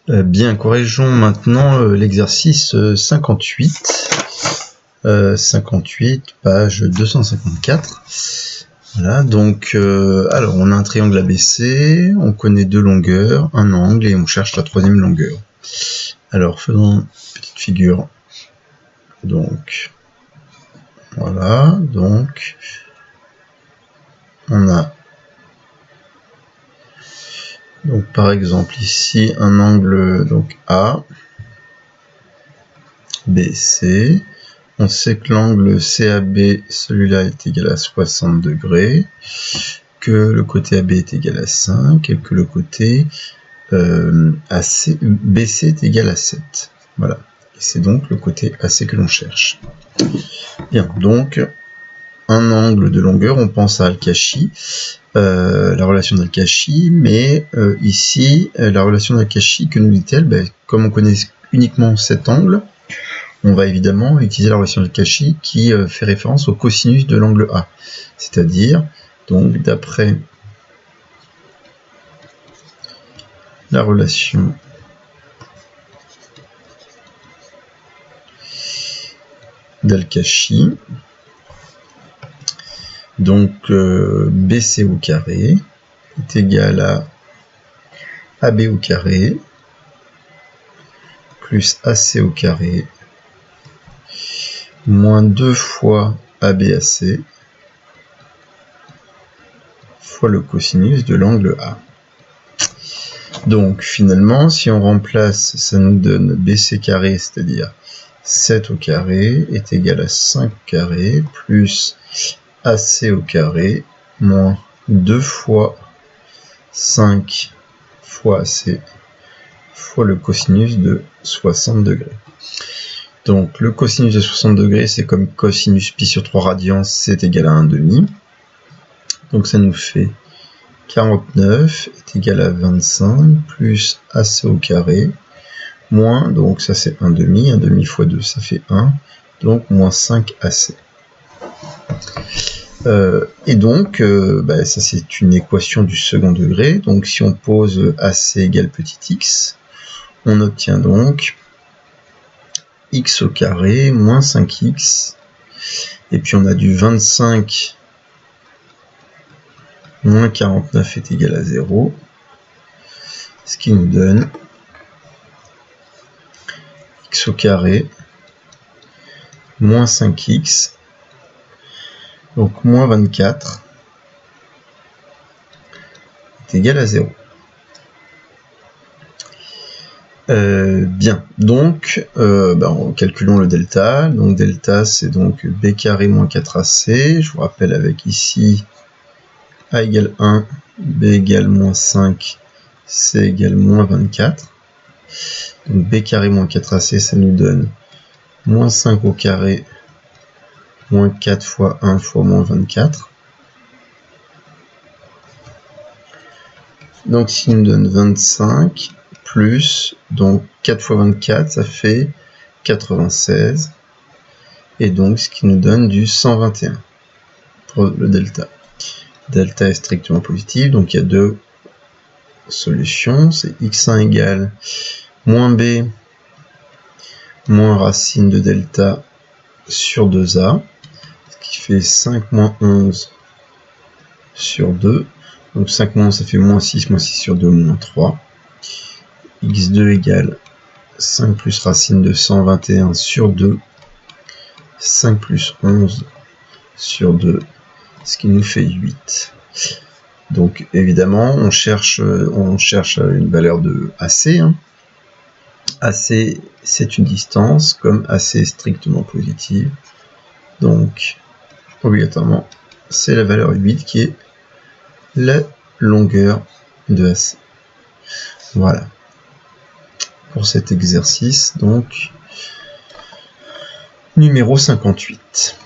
Bien, corrigeons maintenant l'exercice 58. 58, page 254. Voilà, donc, alors on a un triangle ABC, on connaît deux longueurs, un angle, et on cherche la troisième longueur. Alors, faisons une petite figure. Donc, voilà, donc, on a, donc par exemple ici, un angle donc A, BC. On sait que l'angle CAB, celui-là est égal à 60 degrés, que le côté AB est égal à 5, et que le côté BC est égal à 7. Voilà. Et c'est donc le côté AC que l'on cherche. Bien, donc, un angle de longueur, on pense à Al-Kashi, la relation d'Al-Kashi, mais ici, la relation d'Al-Kashi, que nous dit-elle? Comme on connaît uniquement cet angle, on va évidemment utiliser la relation de Cauchy qui fait référence au cosinus de l'angle A. C'est-à-dire, donc, d'après la relation d'Al-Kashi, donc BC au carré est égal à AB au carré plus AC au carré moins 2 fois ABAC fois le cosinus de l'angle A. Donc finalement, si on remplace, ça nous donne BC carré, c'est-à-dire 7 au carré est égal à 5 carré plus AC au carré moins 2 fois 5 fois AC fois le cosinus de 60 degrés. Donc le cosinus de 60 degrés, c'est comme cosinus pi sur 3 radians, c'est égal à 1/2. Donc ça nous fait 49 est égal à 25 plus AC au carré moins, donc ça c'est 1/2, 1/2 fois 2 ça fait 1, donc moins 5 AC. Et donc, ça c'est une équation du second degré, donc si on pose AC égale petit x, on obtient donc x au carré moins 5x, et puis on a du 25 moins 49 est égal à 0, ce qui nous donne x au carré moins 5x, donc moins 24 est égal à 0. Bien, donc calculons le delta. Donc delta c'est donc b carré moins 4ac. Je vous rappelle avec ici a égale 1, b égale moins 5, c égale moins 24. Donc b carré moins 4ac, ça nous donne moins 5 au carré moins 4 fois 1 fois moins 24. Donc ce qui nous donne 25 plus, donc 4 fois 24, ça fait 96. Et donc ce qui nous donne du 121 pour le delta. Delta est strictement positif, donc il y a deux solutions. C'est x1 égale moins b moins racine de delta sur 2a, ce qui fait 5 moins 11 sur 2. Donc 5 moins 11, ça fait moins 6 sur 2, moins 3. x2 égale 5 plus racine de 121 sur 2, 5 plus 11 sur 2, ce qui nous fait 8. Donc évidemment, on cherche une valeur de AC. AC, c'est une distance, comme AC est strictement positive. Donc, obligatoirement, c'est la valeur 8 qui est la longueur de AC. Voilà. Pour cet exercice, donc, numéro 58.